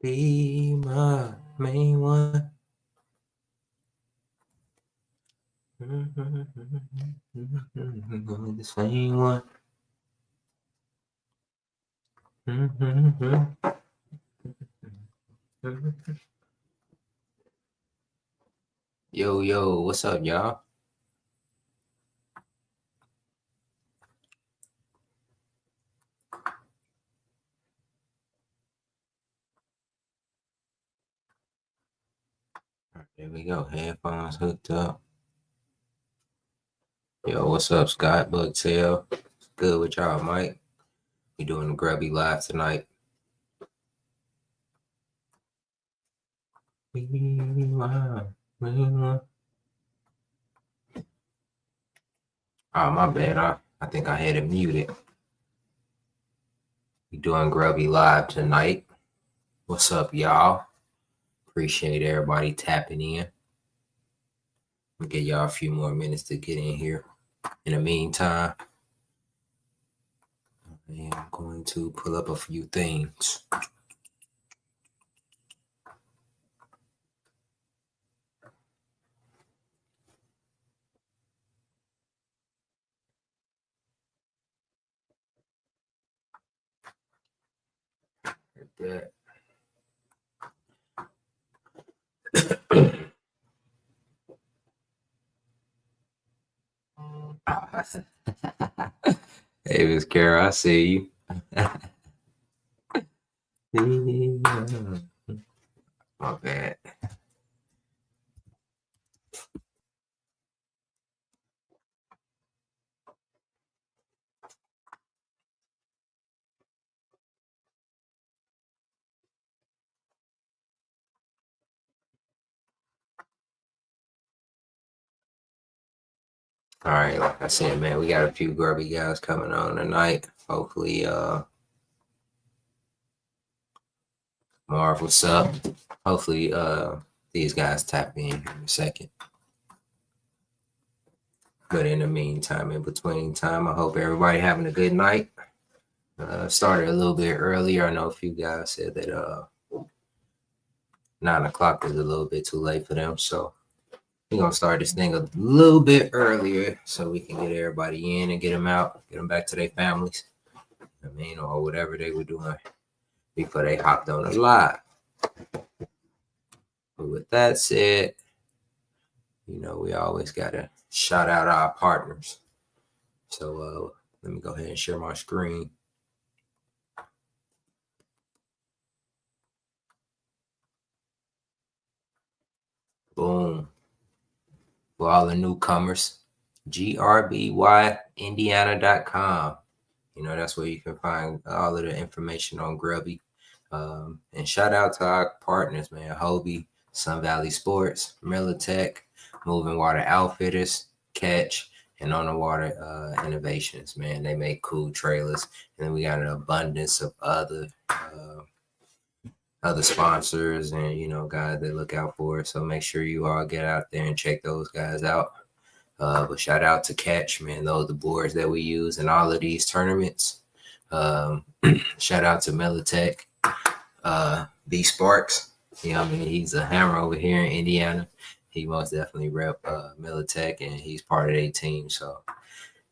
Be my main one. The same one. Yo, what's up, y'all? There we go. Headphones hooked up. Yo, what's up, Scott? Bugtail. Good with y'all, Mike. We doing the Grby live tonight. Oh, my bad. I think I had it muted. We doing Grby live tonight. What's up, y'all? Appreciate everybody tapping in. I'll give y'all a few more minutes to get in here. In the meantime, I am going to pull up a few things. Like that. Hey, Miss Carol, I see you. My bad. All right, like I said, man, we got a few Grby guys coming on tonight. Hopefully, Marv, what's up? Hopefully, these guys tap in here in a second. But in the meantime, in between time, I hope everybody having a good night. Started a little bit earlier. I know a few guys said that 9 o'clock is a little bit too late for them, so we're gonna start this thing a little bit earlier so we can get everybody in and get them out, get them back to their families. I mean, or whatever they were doing before they hopped on the live. But with that said, you know, we always gotta shout out our partners. So let me go ahead and share my screen. Boom. For all the newcomers, GRBYIndiana.com. You know, that's where you can find all of the information on Grby. And shout out to our partners, man. Hobie, Sun Valley Sports, Militech, Moving Water Outfitters, Catch, and On the Water Innovations, man. They make cool trailers. And then we got an abundance of other sponsors and, you know, guys that look out for it. So make sure you all get out there and check those guys out. But shout out to Catch, man. Those are the boards that we use in all of these tournaments. Shout out to Militech, B Sparks. You know what I mean? He's a hammer over here in Indiana. He most definitely rep Militech, and he's part of their team. So,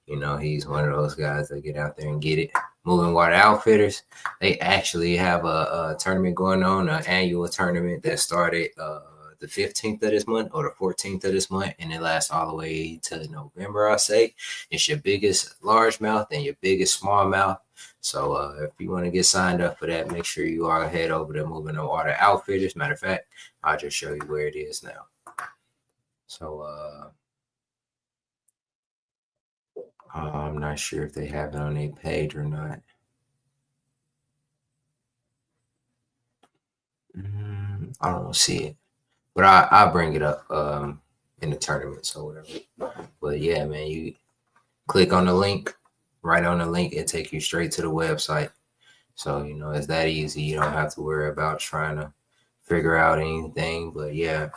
you know, he's one of those guys that get out there and get it. Moving Water Outfitters, they actually have a tournament going on, an annual tournament that started the 15th of this month or the 14th of this month, and it lasts all the way to November, I say. It's your biggest largemouth and your biggest smallmouth. So if you want to get signed up for that, make sure you all head over to Moving Water Outfitters. Matter of fact, I'll just show you where it is now. So I'm not sure if they have it on their page or not. I don't see it, but I'll bring it up in the tournaments or whatever. But yeah, man, you click on the link, right on the link, it take you straight to the website. So, you know, it's that easy. You don't have to worry about trying to figure out anything. But yeah,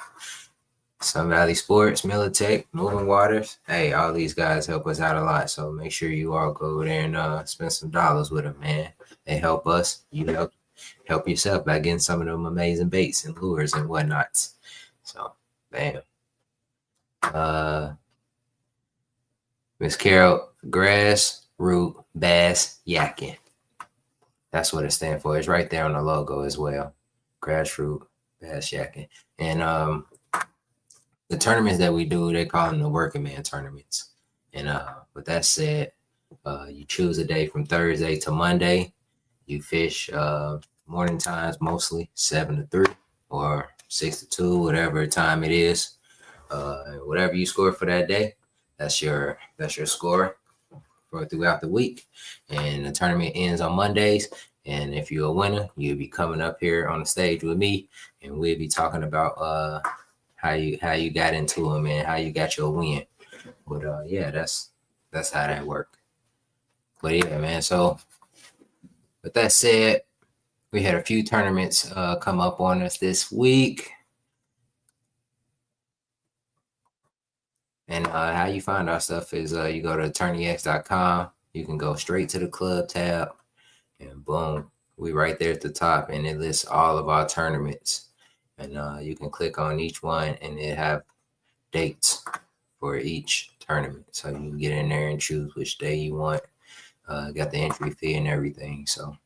Sun Valley Sports, Militech, Moving Waters. Hey, all these guys help us out a lot. So make sure you all go there and spend some dollars with them, man. They help us. You help help yourself by getting some of them amazing baits and lures and whatnots. So, bam. Miss Carol, grassroot bass yakking. That's what it stands for. It's right there on the logo as well. Grassroot bass yakking. And the tournaments that we do, they call them the working man tournaments. And with that said, you choose a day from Thursday to Monday. You fish morning times mostly, 7 to 3 or 6 to 2, whatever time it is. Whatever you score for that day, that's your score for throughout the week. And the tournament ends on Mondays. And if you're a winner, you'll be coming up here on the stage with me, and we'll be talking about how you got into them and how you got your win. But yeah, that's how that worked. But yeah, man. So with that said, we had a few tournaments come up on us this week. And how you find our stuff is you go to attorneyx.com. You can go straight to the club tab, and boom, we right there at the top, and it lists all of our tournaments. And you can click on each one, and it have dates for each tournament. So you can get in there and choose which day you want. Got the entry fee and everything. So,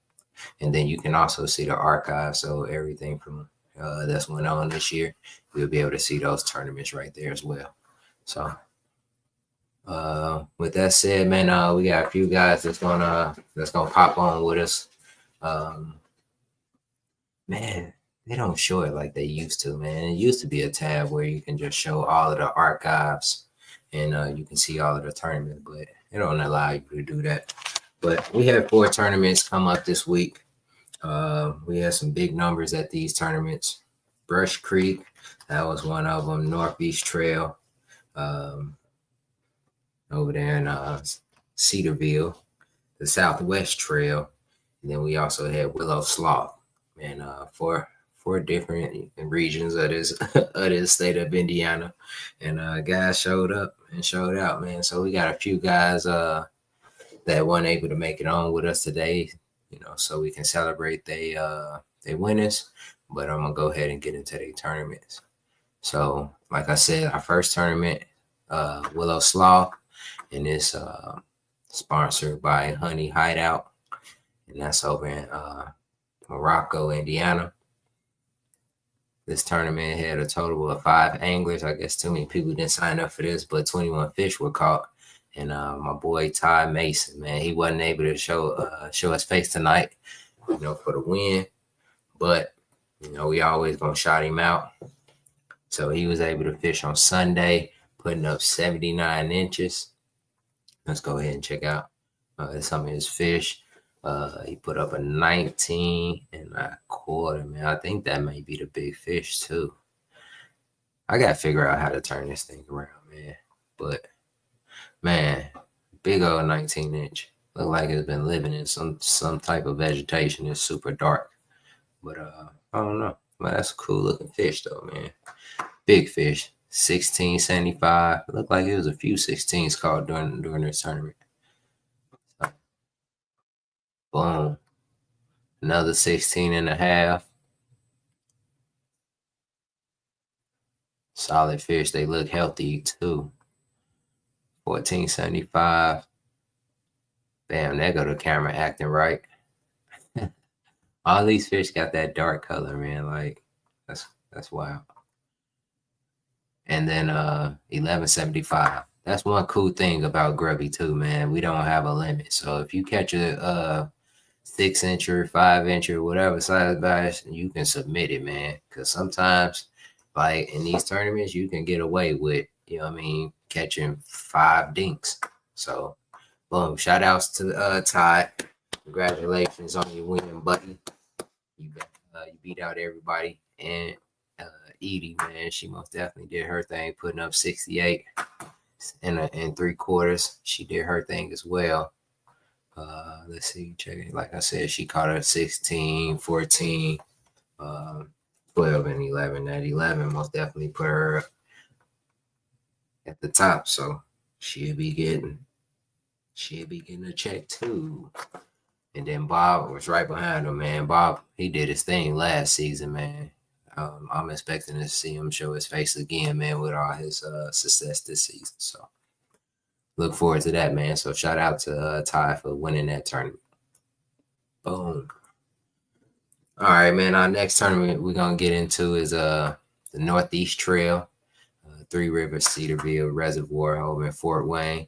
and then you can also see the archive. So everything from that's went on this year, you'll be able to see those tournaments right there as well. So with that said, man, we got a few guys that's gonna pop on with us. Man, they don't show it like they used to, man. It used to be a tab where you can just show all of the archives and you can see all of the tournaments, but it don't allow you to do that. But we have 4 tournaments come up this week. We had some big numbers at these tournaments. Brush Creek, that was one of them. Northeast Trail, over there in Cedarville, the Southwest Trail, and then we also had Willow Slough, and four different regions of this of this state of Indiana, and guys showed up and showed out, man. So we got a few guys that weren't able to make it on with us today, so we can celebrate they winners. But I'm gonna go ahead and get into their tournaments. So, like I said, our first tournament, Willow Slough, and it's sponsored by Honey Hideout, and that's over in Morocco, Indiana. This tournament had a total of 5 anglers. I guess too many people didn't sign up for this, but 21 fish were caught. And my boy Ty Mason, man, he wasn't able to show his face tonight, for the win. But we always gonna shout him out. So he was able to fish on Sunday, putting up 79 inches. Let's go ahead and check out some of his fish. He put up a 19 and a quarter, man. I think that may be the big fish too. I got to figure out how to turn this thing around, man. But, man, big old 19 inch. Look like it's been living in some type of vegetation. It's super dark. But I don't know. Well, that's a cool looking fish though, man. Big fish. 1675. Looked like it was a few 16s caught during this tournament. So, boom. Another 16 and a half. Solid fish. They look healthy too. 1475. Bam, there go the camera acting right. All these fish got that dark color, man. Like, that's wild. And then 1175. That's one cool thing about Grby too, man. We don't have a limit. So if you catch a 6-incher, 5-incher, whatever size bass, you can submit it, man. Because sometimes, like in these tournaments, you can get away with, catching 5 dinks. So, boom! Shout outs to Todd. Congratulations on your win, buddy. You beat out everybody, and Edie, man, she most definitely did her thing, putting up 68 and 3/4. She did her thing as well. Let's see, check it. Like I said, she caught her 16, 14, 12, and 11. That 11 most definitely put her at the top, so she'll be getting a check too. And then Bob was right behind him, man. Bob, he did his thing last season, man. I'm expecting to see him show his face again, man, with all his success this season. So look forward to that, man. So shout out to Ty for winning that tournament. Boom. All right, man. Our next tournament we're gonna get into is the Northeast Trail, Three Rivers Cedarville Reservoir over in Fort Wayne.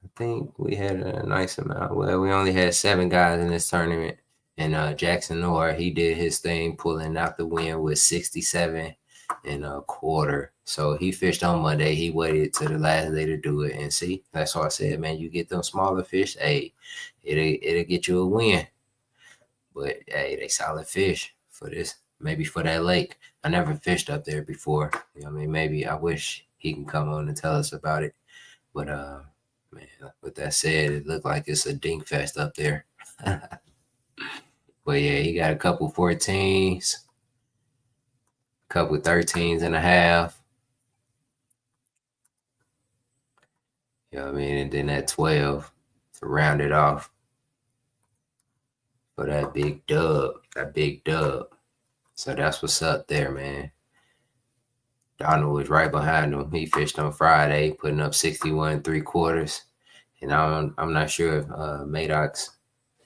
I think we had a nice amount. Well, we only had 7 guys in this tournament, and Jackson Orr, he did his thing, pulling out the win with 67 and a quarter. So he fished on Monday. He waited to the last day to do it, and see, that's why I said, man, you get them smaller fish, hey, it'll get you a win. But hey, they solid fish for this. Maybe for that lake. I never fished up there before. You know what I mean? Maybe I wish he can come on and tell us about it. But man, with that said, it looked like it's a dink fest up there. But yeah, he got a couple 14s, a couple 13s and a half. You know what I mean? And then that 12 to round it off for that big dub. That big dub. So that's what's up there, man. Donald was right behind him. He fished on Friday, putting up 61 3/4. And I'm not sure if Maddox,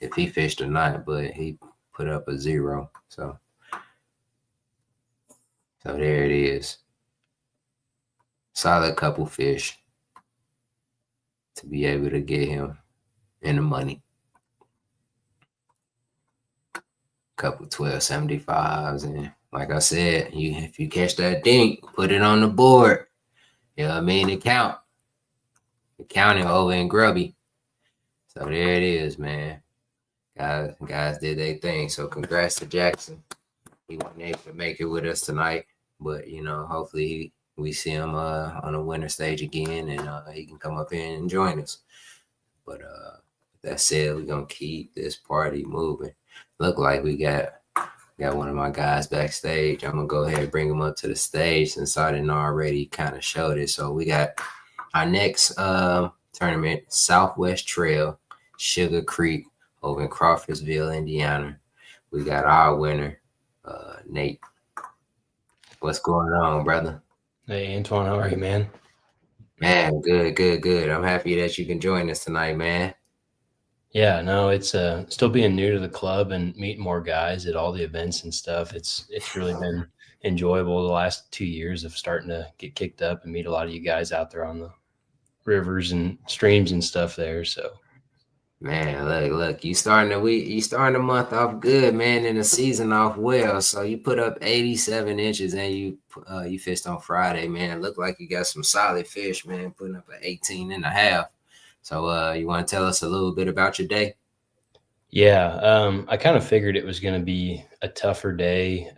if he fished or not, but he put up a 0. So there it is. Solid couple fish to be able to get him in the money. Couple 12.75s, and like I said, if you catch that dink, put it on the board. You know what I mean? It counting over in Grby. So there it is, man. Guys did their thing. So congrats to Jackson. He wasn't able to make it with us tonight, but hopefully we see him on the winner stage again, and he can come up here and join us. But with that said, we're gonna keep this party moving. Look like we got one of my guys backstage. I'm gonna go ahead and bring him up to the stage since I didn't already kind of showed it. So we got our next tournament, Southwest Trail, Sugar Creek over in Crawfordsville, Indiana. We got our winner, Nate. What's going on, brother? Hey, Antoine, how are you, man? Man, good. I'm happy that you can join us tonight, man. Yeah, no, it's still being new to the club and meeting more guys at all the events and stuff. It's really been enjoyable the last 2 years of starting to get kicked up and meet a lot of you guys out there on the rivers and streams and stuff there. So Man, look, you starting the month off good, man, and the season off well. So you put up 87 inches and you fished on Friday, man. Look like you got some solid fish, man, putting up an 18 and a half. So you want to tell us a little bit about your day? yeah, I kind of figured it was going to be a tougher day.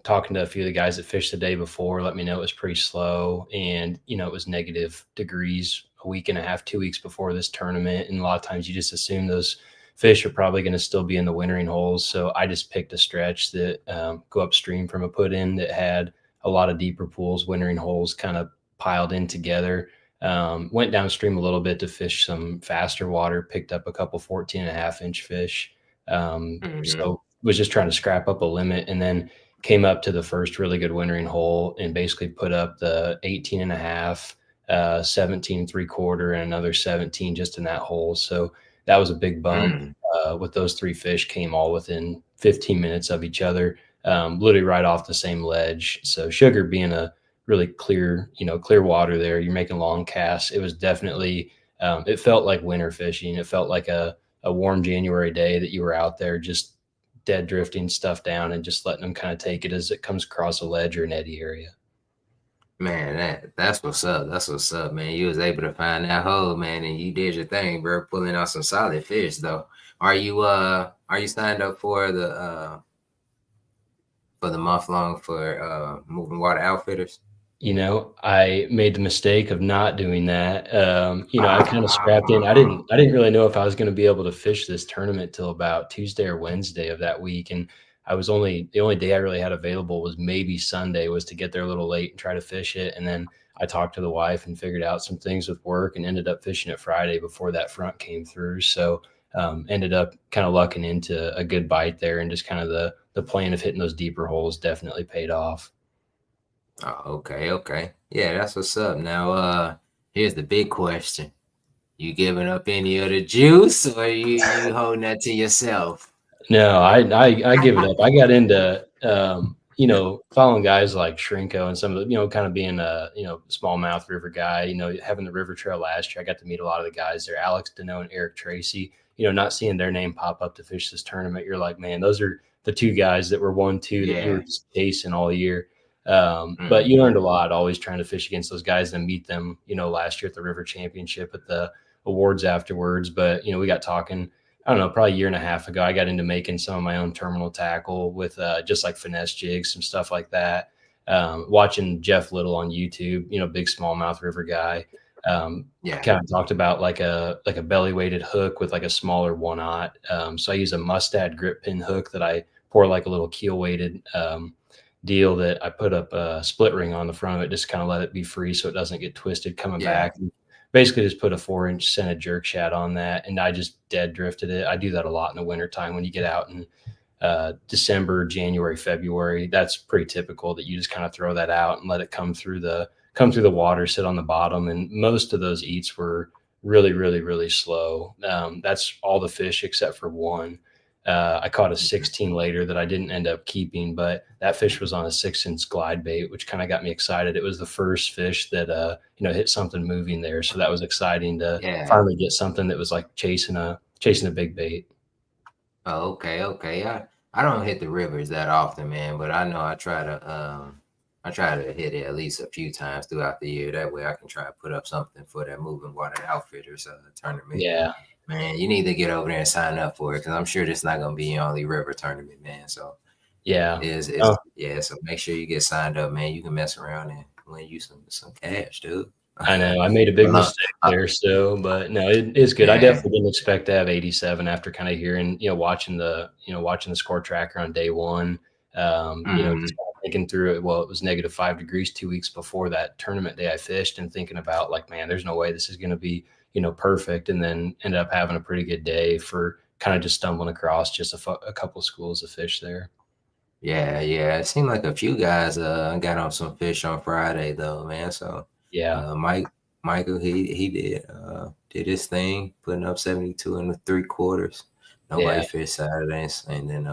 Talking to a few of the guys that fished the day before, let me know it was pretty slow, and it was negative degrees a week and a half, 2 weeks before this tournament, and a lot of times you just assume those fish are probably going to still be in the wintering holes. So I just picked a stretch that go upstream from a put in that had a lot of deeper pools, wintering holes kind of piled in together. Went downstream a little bit to fish some faster water, picked up a couple 14.5-inch fish. So was just trying to scrap up a limit, and then came up to the first really good wintering hole and basically put up the 18 and a half, 17 3/4, and another 17 just in that hole. So that was a big bump. With those 3 fish came all within 15 minutes of each other, literally right off the same ledge. So Sugar being a really clear water there, you're making long casts. It was definitely, it felt like winter fishing. It felt like a warm January day that you were out there just dead drifting stuff down and just letting them kind of take it as it comes across a ledge or an eddy area. Man, that's what's up. That's what's up, man. You was able to find that hole, man, and you did your thing, bro. Pulling out some solid fish, though. Are you signed up for the month long for Moving Water Outfitters? I made the mistake of not doing that. I kind of scrapped in. I didn't really know if I was going to be able to fish this tournament till about Tuesday or Wednesday of that week. And the only day I really had available was maybe Sunday, was to get there a little late and try to fish it. And then I talked to the wife and figured out some things with work and ended up fishing it Friday before that front came through. So ended up kind of lucking into a good bite there, and just kind of the plan of hitting those deeper holes definitely paid off. Oh, okay, okay. Yeah, that's what's up. Now, here's the big question. You giving up any of the juice or you holding that to yourself? No, I give it up. I got into following guys like Shrinko and some of the, kind of being a, smallmouth river guy, having the river trail last year. I got to meet a lot of the guys there, Alex Deneau and Eric Tracy. Not seeing their name pop up to fish this tournament, you're like, man, those are the two guys that were 1-2 that you were Yeah. just chasing all year. But you learned a Hmm. lot always trying to fish against those guys and meet them, last year at the river championship at the awards afterwards. But, we got talking, I don't know, probably a year and a half ago. I got into making some of my own terminal tackle with just like finesse jigs, some stuff like that. Watching Jeff Little on YouTube, big smallmouth river guy. Yeah. Kind of talked about like a belly weighted hook with like a smaller 1/0. So I use a Mustad grip pin hook that I pour like a little keel weighted deal that I put up a split ring on the front of it, just kind of let it be free so it doesn't get twisted coming Yeah. back. Basically just put a 4-inch Senna jerk shad on that, and I just dead drifted it. I do that a lot in the wintertime when you get out in December, January, February. That's pretty typical that you just kind of throw that out and let it come through the water, sit on the bottom. And most of those eats were really, really, really slow. That's all the fish except for one. I caught a Mhm. 16 later that I didn't end up keeping, but that fish was on a 6-inch glide bait, which kind of got me excited. It was the first fish that hit something moving there, so that was exciting to Yeah. finally get something that was like chasing a big bait. Oh, okay, okay. I don't hit the rivers that often, man, but I know I try to hit it at least a few times throughout the year. That way I can try to put up something for that moving water outfitters tournament. Yeah, Man, you need to get over there and sign up for it because I'm sure this not gonna be your only river tournament, man. So yeah. is Oh, yeah, so make sure you get signed up, man. You can mess around and win you some cash, dude. I know I made a big Well, mistake there, so but no, it's good. I yeah. definitely didn't expect to have 87 after kind of hearing, watching the score tracker on day one. Just Hmm. kind of thinking through it. Well, it was -5 degrees 2 weeks before that tournament day I fished, and thinking about like, man, there's no way this is going to be, perfect. And then ended up having a pretty good day for kind of just stumbling across just a couple schools of fish there. Yeah, yeah. It seemed like a few guys got on some fish on Friday though, man. So Yeah, Michael he did his thing, putting up 72 and 3/4. Nobody yeah. fished Saturdays. And then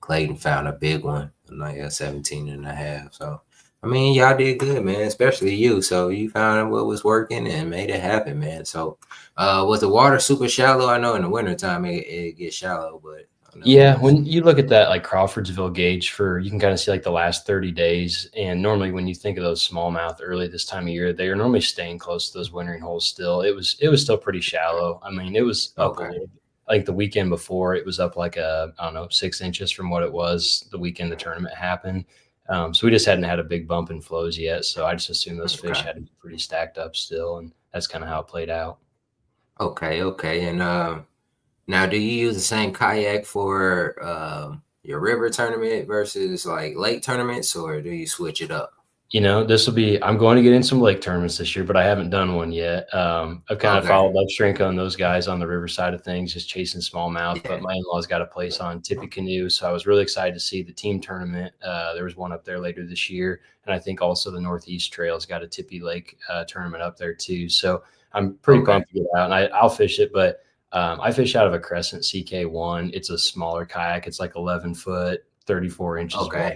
Clayton found a big one, like a 17 and a half. So I mean, y'all did good, man, especially you. So you found what was working and made it happen, man. So was the water super shallow? I know in the wintertime it gets shallow, but I know it Yeah, was. when you look at that like Crawfordsville gauge you can kind of see like the last 30 days. And normally when you think of those smallmouth early this time of year, they are normally staying close to those wintering holes still. It was still pretty shallow. I mean, it was up a Okay. little bit. Like the weekend before, it was up like I don't know, 6 inches from what it was the weekend the tournament happened. So we just hadn't had a big bump in flows yet. So I just assumed those fish Okay. had to be pretty stacked up still. And that's kind of how it played out. Okay, okay. And now do you use the same kayak for your river tournament versus like lake tournaments, or do you switch it up? I'm going to get in some lake tournaments this year, but I haven't done one yet. I've kind of Okay. followed like Shrinko and those guys on the river side of things, just chasing smallmouth. But Yeah. my in-laws got a place on Tippecanoe, so I was really excited to see the team tournament. There was one up there later this year, and I think also the Northeast Trail's got a Tippy Lake tournament up there too. So I'm pretty Okay. pumped to get out, and I'll fish it. But I fish out of a Crescent CK1. It's a smaller kayak. It's like 11 foot, 34 inches wide. Okay.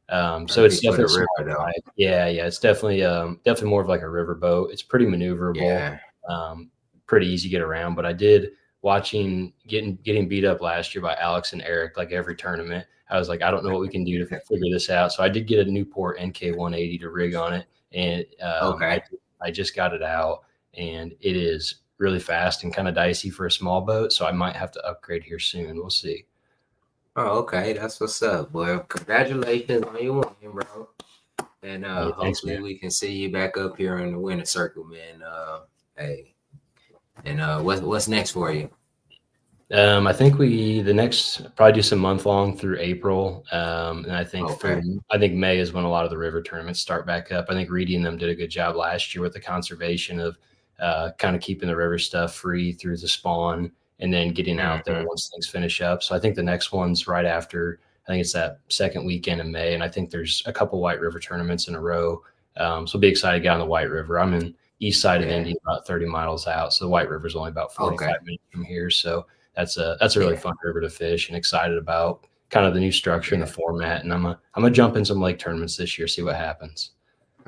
So it's Perfect for definitely the a river small though. kayak. Yeah, yeah, it's definitely more of like a river boat. It's pretty maneuverable, Yeah. um, pretty easy to get around. But I did watching getting beat up last year by Alex and Eric like every tournament. I was like, I don't know what we can do to figure this out. So I did get a Newport NK 180 to rig on it, and Okay. I just got it out, and it is really fast and kind of dicey for a small boat. So I might have to upgrade here soon. We'll see. Oh, okay. That's what's up. Well, congratulations on your win, bro. And Hey, thanks, man. hopefully we can see you back up here in the winner circle, man. Hey. And what's next for you? I think the next probably do some month long through April, and Okay. I think May is when a lot of the river tournaments start back up. I think Reedy and them did a good job last year with the conservation of kind of keeping the river stuff free through the spawn, and then getting out there Mm-hmm. once things finish up. So I think the next one's right after. I think it's that second weekend in May, and I think there's a couple White River tournaments in a row. So be excited to get on the White River. I'm in east side of Yeah. Indy, about 30 miles out. So the White River is only about Okay. 45 minutes from here. So that's a really Yeah. fun river to fish, and excited about kind of the new structure and the Yeah. format. And I'm gonna jump in some lake tournaments this year, see what happens.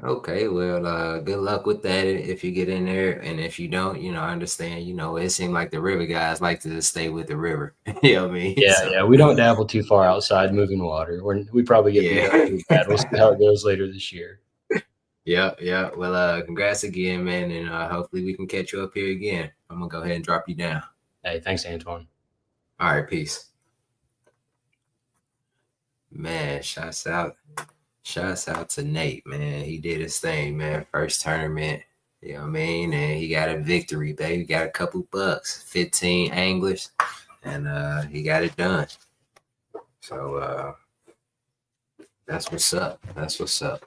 Okay, well, good luck with that if you get in there, and if you don't, I understand. It seemed like the river guys like to stay with the river. You know what I mean? Yeah, So, yeah, we don't dabble too far outside moving water. We probably get beat up yeah, pretty bad. We'll see how it goes later this year. yeah, yeah. Well, congrats again, man, and hopefully we can catch you up here again. I'm gonna go ahead and drop you down. Hey, thanks, Antoine. All right, peace, man. Shouts out to Nate, man. He did his thing, man. First tournament, you know what I mean, and he got a victory, baby. Got a couple bucks, 15 anglers, and he got it done. So that's what's up. That's what's up.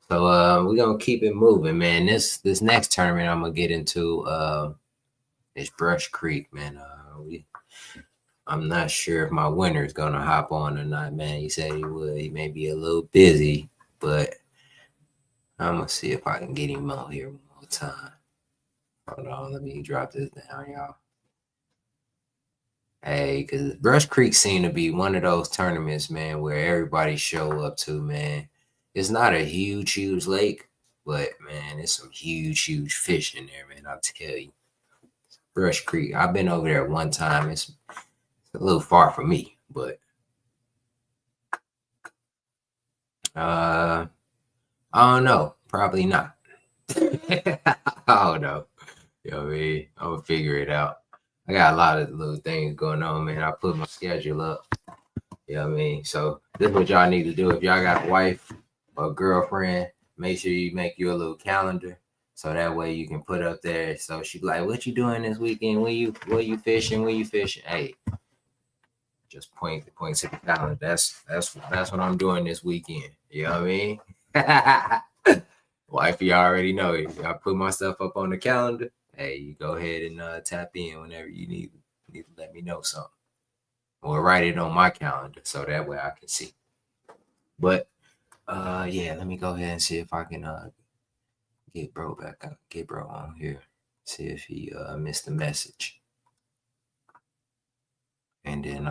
So we're gonna keep it moving, man. This next tournament I'm gonna get into is Brush Creek, man. I'm not sure if my winner is gonna hop on or not, man. He said he would. He may be a little busy, but I'm gonna see if I can get him out here one more time. Hold on, let me drop this down, y'all. Hey, because Brush Creek seemed to be one of those tournaments, man, where everybody show up to, man. It's not a huge lake, but man, it's some huge fish in there, man. I'll tell you. Brush Creek. I've been over there one time. It's a little far from me, but I don't know. Probably not. I don't know. You know what I mean? I'm gonna figure it out. I got a lot of little things going on, man. I put my schedule up. You know what I mean? So this is what y'all need to do. If y'all got a wife or a girlfriend, make sure you make you a little calendar. So that way you can put up there. So she be like, what you doing this weekend? Where you fishing? Where you fishing? Hey, just point to the calendar. That's what I'm doing this weekend. You know what I mean? Wifey already know it. I put my stuff up on the calendar. Hey, you go ahead and tap in whenever you need to let me know something. Or write it on my calendar so that way I can see. But yeah, let me go ahead and see if I can get bro back on, get bro on here. See if he missed the message. And then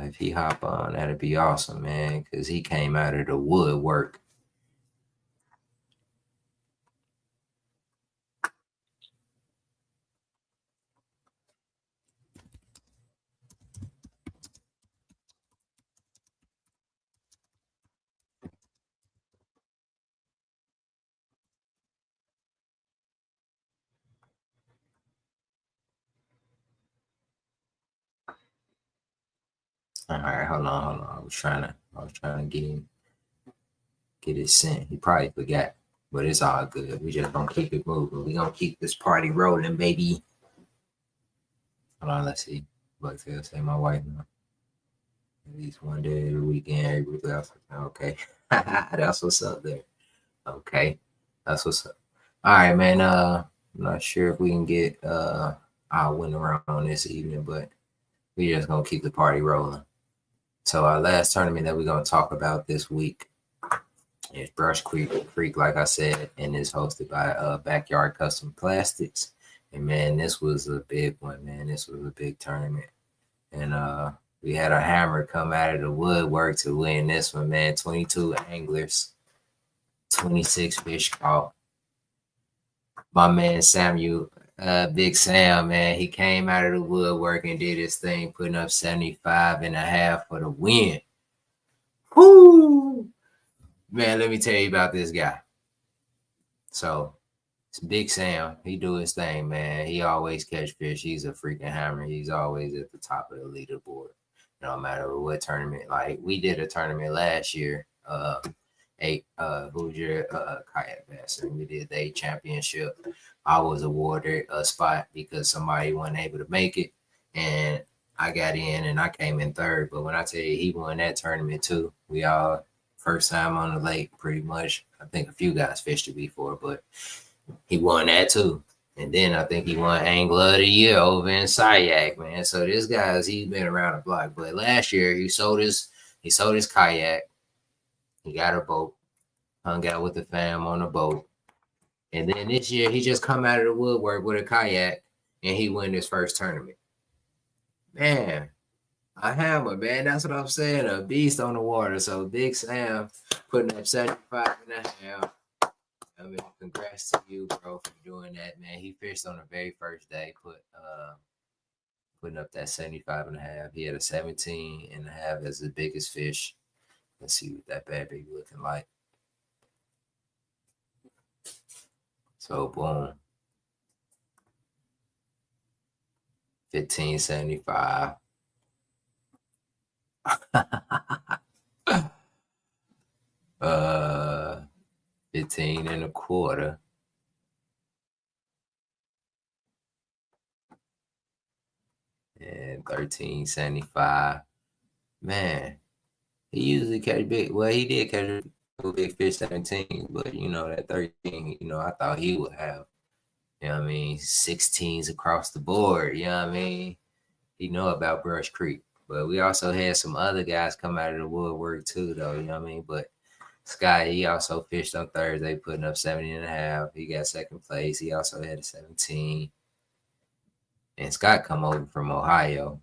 if he hop on, that'd be awesome, man, because he came out of the woodwork. All right, hold on. I was trying to get it sent. He probably forgot, but it's all good. We just gonna keep it moving. We gonna keep this party rolling, baby. Hold on, let's see. Like say my wife now. At least one day every weekend, every week. Okay, that's what's up there. Okay, that's what's up. All right, man. I'm not sure if we can get our win around this evening, but we just gonna keep the party rolling. So our last tournament that we're gonna talk about this week is Brush Creek, like I said, and is hosted by Backyard Custom Plastics. And man, this was a big one, man. This was a big tournament, and we had a hammer come out of the woodwork to win this one, man. 22 anglers, 26 fish caught. My man Samuel, Big Sam, man, he came out of the woodwork and did his thing, putting up 75.5 for the win. Whoo! Man, let me tell you about this guy. So it's Big Sam. He do his thing, man. He always catch fish. He's a freaking hammer. He's always at the top of the leaderboard. No matter what tournament. Like we did a tournament last year. Hoosier kayak master. We did the championship. I was awarded a spot because somebody wasn't able to make it, and I got in and I came in third. But when I tell you he won that tournament too, we all first time on the lake pretty much. I think a few guys fished it before, but he won that too. And then I think he won Angler of the Year over in Sayak, man. So this guy's he's been around the block. But last year he sold his kayak. He got a boat, hung out with the fam on a boat. And then this year he just come out of the woodwork with a kayak and he won his first tournament. Man, a hammer, man. That's what I'm saying. A beast on the water. So Big Sam putting up 75 and a half. I mean, congrats to you, bro, for doing that, man. He fished on the very first day, putting up that 75 and a half. He had a 17 and a half as the biggest fish. Let's see what that bad baby looking like. So boom. 1575. 15 and a quarter. And 1375. Man, he usually catch big. Well, he did catch a big fish 17, but you know, that 13, you know, I thought he would have, you know what I mean, 16s across the board. You know what I mean? He know about Brush Creek. But we also had some other guys come out of the woodwork too, though, you know what I mean? But Sky, he also fished on Thursday, putting up 70 and a half. He got second place. He also had a 17. And Scott come over from Ohio.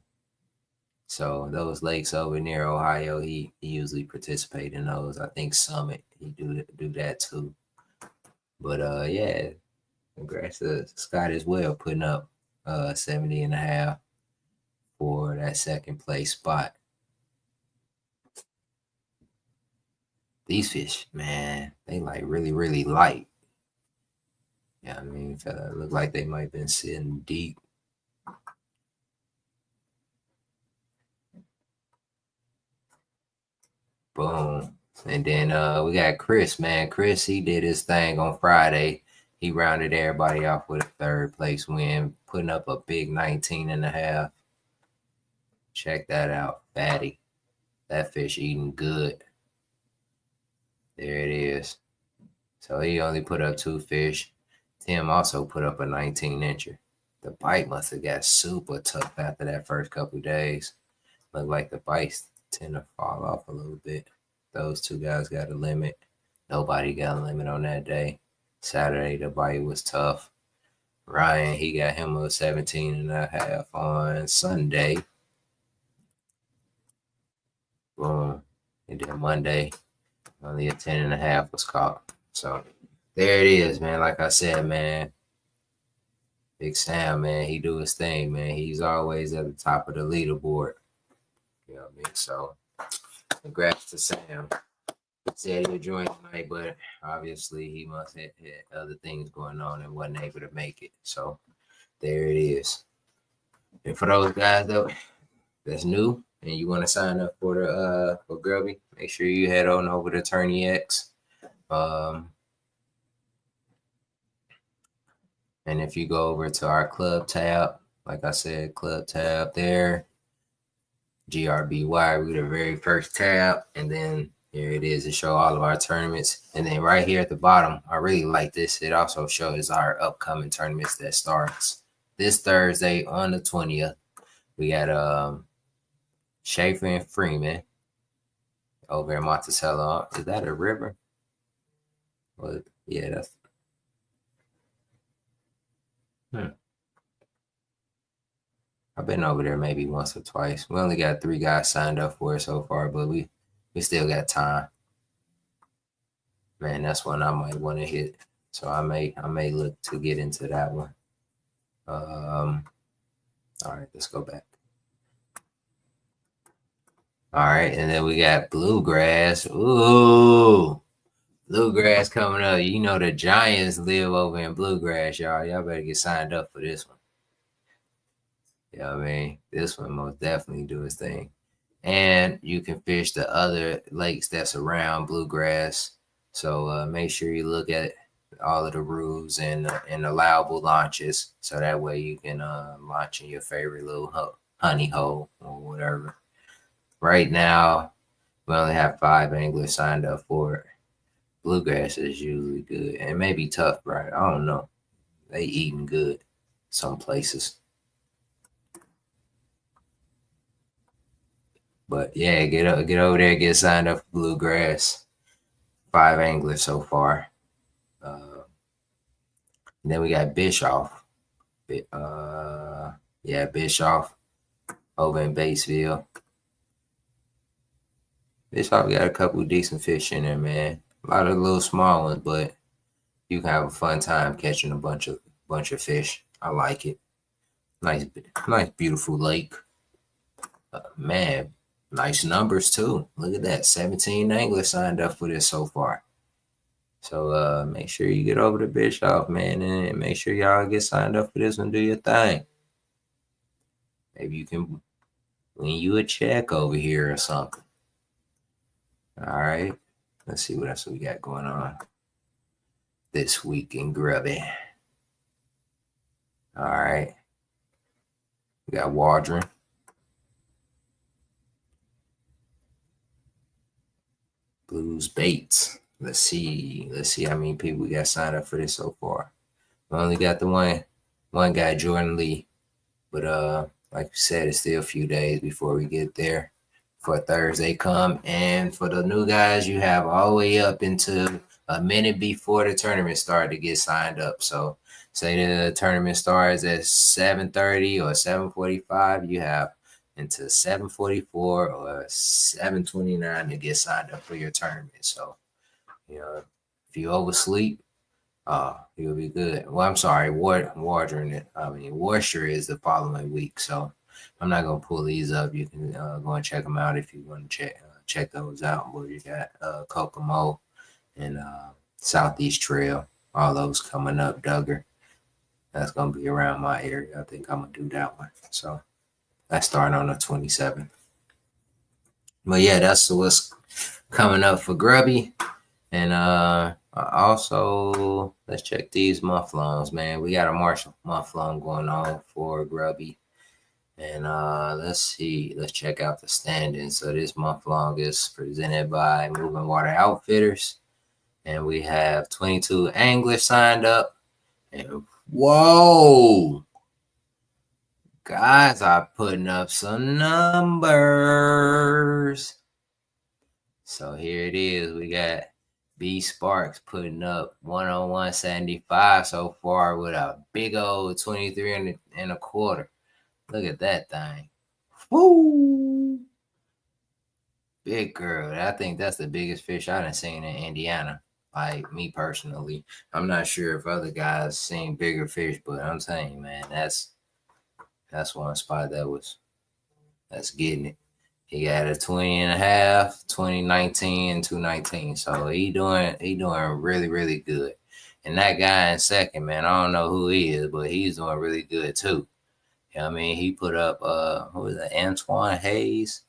So those lakes over near Ohio, he usually participate in those. I think Summit, he do that too. But yeah, congrats to Scott as well, putting up 70 and a half for that second place spot. These fish, man, they like really, really light. Yeah, I mean, look like they might have been sitting deep. Boom. And then we got Chris, man. Chris, he did his thing on Friday. He rounded everybody off with a third place win, putting up a big 19 and a half. Check that out. Fatty. That fish eating good. There it is. So he only put up 2 fish. Tim also put up a 19-incher. The bite must have got super tough after that first couple of days. Looked like the bites tend to fall off a little bit. Those 2 guys got a limit. Nobody got a limit on that day. Saturday, the bite was tough. Ryan, he got him a 17 and a half on Sunday. Boom. And then Monday, only a 10 and a half was caught. So there it is, man. Like I said, man, Big Sam, man, he do his thing, man. He's always at the top of the leaderboard. You know what I mean? So congrats to Sam. He said he would join tonight, but obviously he must have had other things going on and wasn't able to make it. So there it is. And for those guys that's new and you want to sign up for the for Grby, make sure you head on over to Tourney X. And if you go over to our club tab, like I said, club tab there, Grby, we the very first tab, and then here it is to show all of our tournaments. And then right here at the bottom, I really like this. It also shows our upcoming tournaments that starts this Thursday on the 20th. We got Schaefer and Freeman over in Monticello. Is that a river? Well, yeah, that's. I've been over there maybe once or twice. We only got 3 guys signed up for it so far, but we still got time. Man, that's one I might want to hit. So I may look to get into that one. All right, let's go back. All right, and then we got Bluegrass. Ooh, Bluegrass coming up. You know the Giants live over in Bluegrass, y'all. Y'all better get signed up for this one. You know what I mean? This one most definitely do its thing. And you can fish the other lakes that's around Bluegrass. So make sure you look at all of the rules and allowable launches. So that way you can launch in your favorite little honey hole or whatever. Right now, we only have 5 anglers signed up for it. Bluegrass is usually good. And it may be tough, right? I don't know. they eating good some places. But yeah, get over there, get signed up for bluegrass. 5 anglers so far. Then we got Bischoff. Yeah, Bischoff over in Batesville. Bischoff got a couple decent fish in there, man. A lot of little small ones, but you can have a fun time catching a bunch of fish. I like it. Nice, beautiful lake. Man, nice numbers too. Look at that. 17 anglers signed up for this so far. So make sure you get over to Bischoff, man, and make sure y'all get signed up for this and do your thing. Maybe you can win you a check over here or something. All right. Let's see what else we got going on this week in Grby. All right. We got Waldron. Blues Baits. Let's see how many people we got signed up for this so far. We only got the one guy, Jordan Lee. But like you said, it's still a few days before we get there for Thursday come. And for the new guys, you have all the way up into a minute before the tournament start to get signed up. So say the tournament starts at 7:30 or 7:45, you have into 7:44 or 7:29 to get signed up for your tournament. So, if you oversleep, you'll be good. Well, I'm sorry, Wardron. Worcester is the following week, so I'm not gonna pull these up. You can go and check them out if you want to check those out. But you got Kokomo and Southeast Trail, all those coming up. Duggar, that's gonna be around my area. I think I'm gonna do that one. So that's starting on the 27th. But yeah, that's what's coming up for Grby. And also, let's check these mufflons, man. We got a Marshall mufflon going on for Grby. And let's see. Let's check out the standings. So this mufflon is presented by Moving Water Outfitters. And we have 22 anglers signed up. And whoa! Guys are putting up some numbers. So here it is. We got B Sparks putting up 101.75 so far with a big old 23 and a quarter. Look at that thing. Woo! Big girl. I think that's the biggest fish I've seen in Indiana. Like me personally. I'm not sure if other guys seen bigger fish, but I'm saying, man, that's one spot that's getting it. He got a 20 and a half, 2019 and 219. So he doing really, really good. And that guy in second, man, I don't know who he is, but he's doing really good too. You know what I mean? He put up who was that? Antoine Hayes.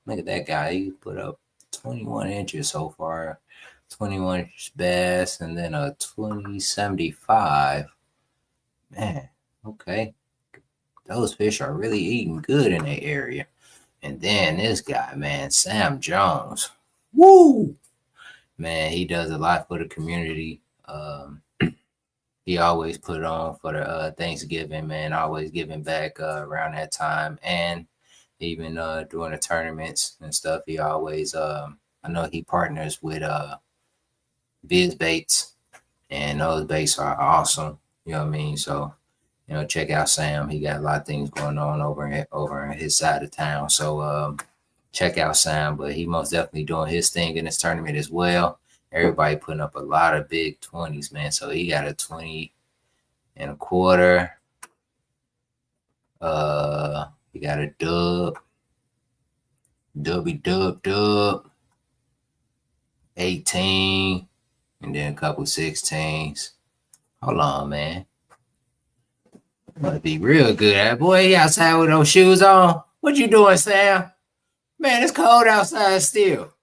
Look at that guy. He put up 21 inches so far. 21 inch bass and then a 2075. Man, okay. Those fish are really eating good in the area. And then this guy, man, Sam Jones. Woo! Man, he does a lot for the community. He always put on for the Thanksgiving, man, always giving back around that time. And even during the tournaments and stuff, he always, I know he partners with Biz Baits. And those baits are awesome. You know what I mean? So, check out Sam. He got a lot of things going on over in his side of town. So check out Sam. But he most definitely doing his thing in this tournament as well. Everybody putting up a lot of big 20s, man. So he got a 20 and a quarter. He got a dub, 18, and then a couple 16s. Hold on, man. Must be real good. Boy, he outside with those shoes on. What you doing, Sam? Man, it's cold outside still.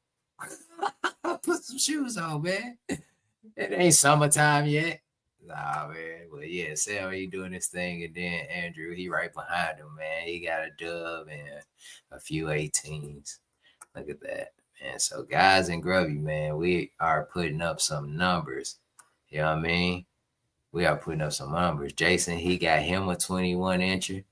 Put some shoes on, man. It ain't summertime yet. Nah, man. Well, yeah, Sam, he doing this thing, and then Andrew, he right behind him, man. He got a dub and a few 18s. Look at that, man. So, guys in Grby, man, we are putting up some numbers. You know what I mean? We are putting up some numbers. Jason, he got him a 21 incher.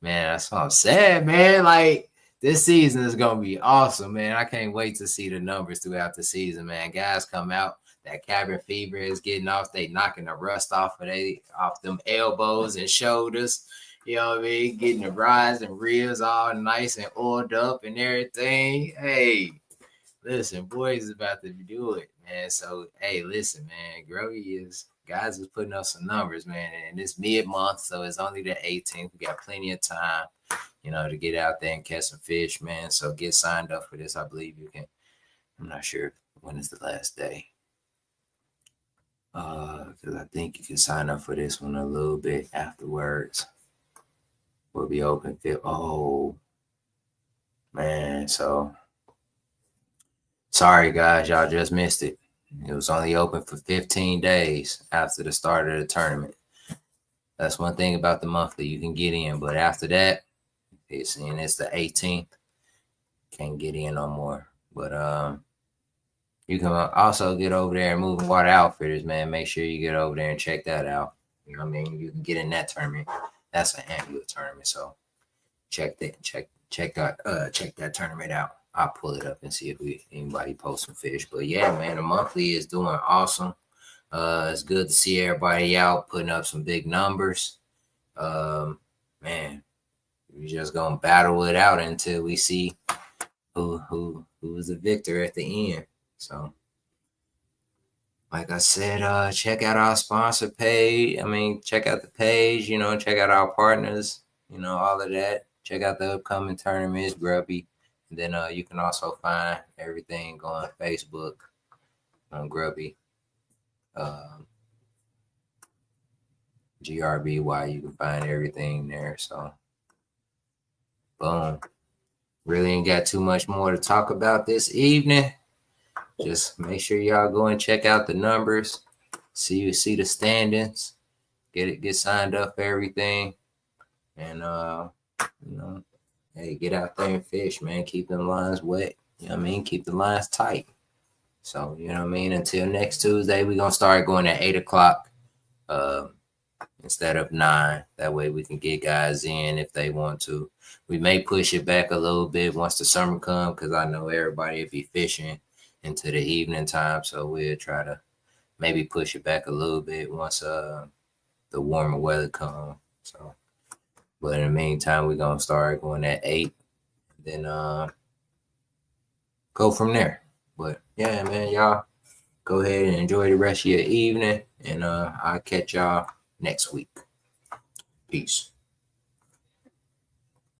Man, that's what I'm saying, man. Like, this season is gonna be awesome, man. I can't wait to see the numbers throughout the season, man. Guys come out, that cabin fever is getting off. They knocking the rust off them elbows and shoulders. You know what I mean? Getting the rides and reels all nice and oiled up and everything. Hey, listen, boys is about to do it, man. So, hey, listen, man. Grby guys is putting up some numbers, man. And it's mid-month, so it's only the 18th. We got plenty of time, to get out there and catch some fish, man. So get signed up for this. I believe you can. I'm not sure when is the last day. Because I think you can sign up for this one a little bit afterwards. We'll be open. Oh, man. So, sorry, guys. Y'all just missed it. It was only open for 15 days after the start of the tournament. That's one thing about the monthly. You can get in, but after that, it's the 18th. Can't get in no more. But you can also get over there and Moving Water Outfitters, man. Make sure you get over there and check that out. You know what I mean? You can get in that tournament. That's an annual tournament, so check that tournament out. I'll pull it up and see if anybody post some fish. But yeah, man, the monthly is doing awesome. It's good to see everybody out putting up some big numbers. Man, we're just gonna battle it out until we see who's the victor at the end. So, like I said, check out our sponsor page. Check out the page. Check out our partners. All of that. Check out the upcoming tournaments, Grby. And then you can also find everything on Facebook on Grby. GRBY, you can find everything there. So, boom. Really ain't got too much more to talk about this evening. Just make sure y'all go and check out the numbers. See the standings. Get signed up for everything. And hey, get out there and fish, man. Keep them lines wet. You know what I mean? Keep the lines tight. So, you know what I mean? Until next Tuesday, we're going to start going at 8 o'clock instead of 9. That way we can get guys in if they want to. We may push it back a little bit once the summer comes because I know everybody will be fishing into the evening time. So we'll try to maybe push it back a little bit once the warmer weather comes. So, but in the meantime, we're going to start going at 8. Then go from there. But yeah, man, y'all go ahead and enjoy the rest of your evening. And I'll catch y'all next week. Peace.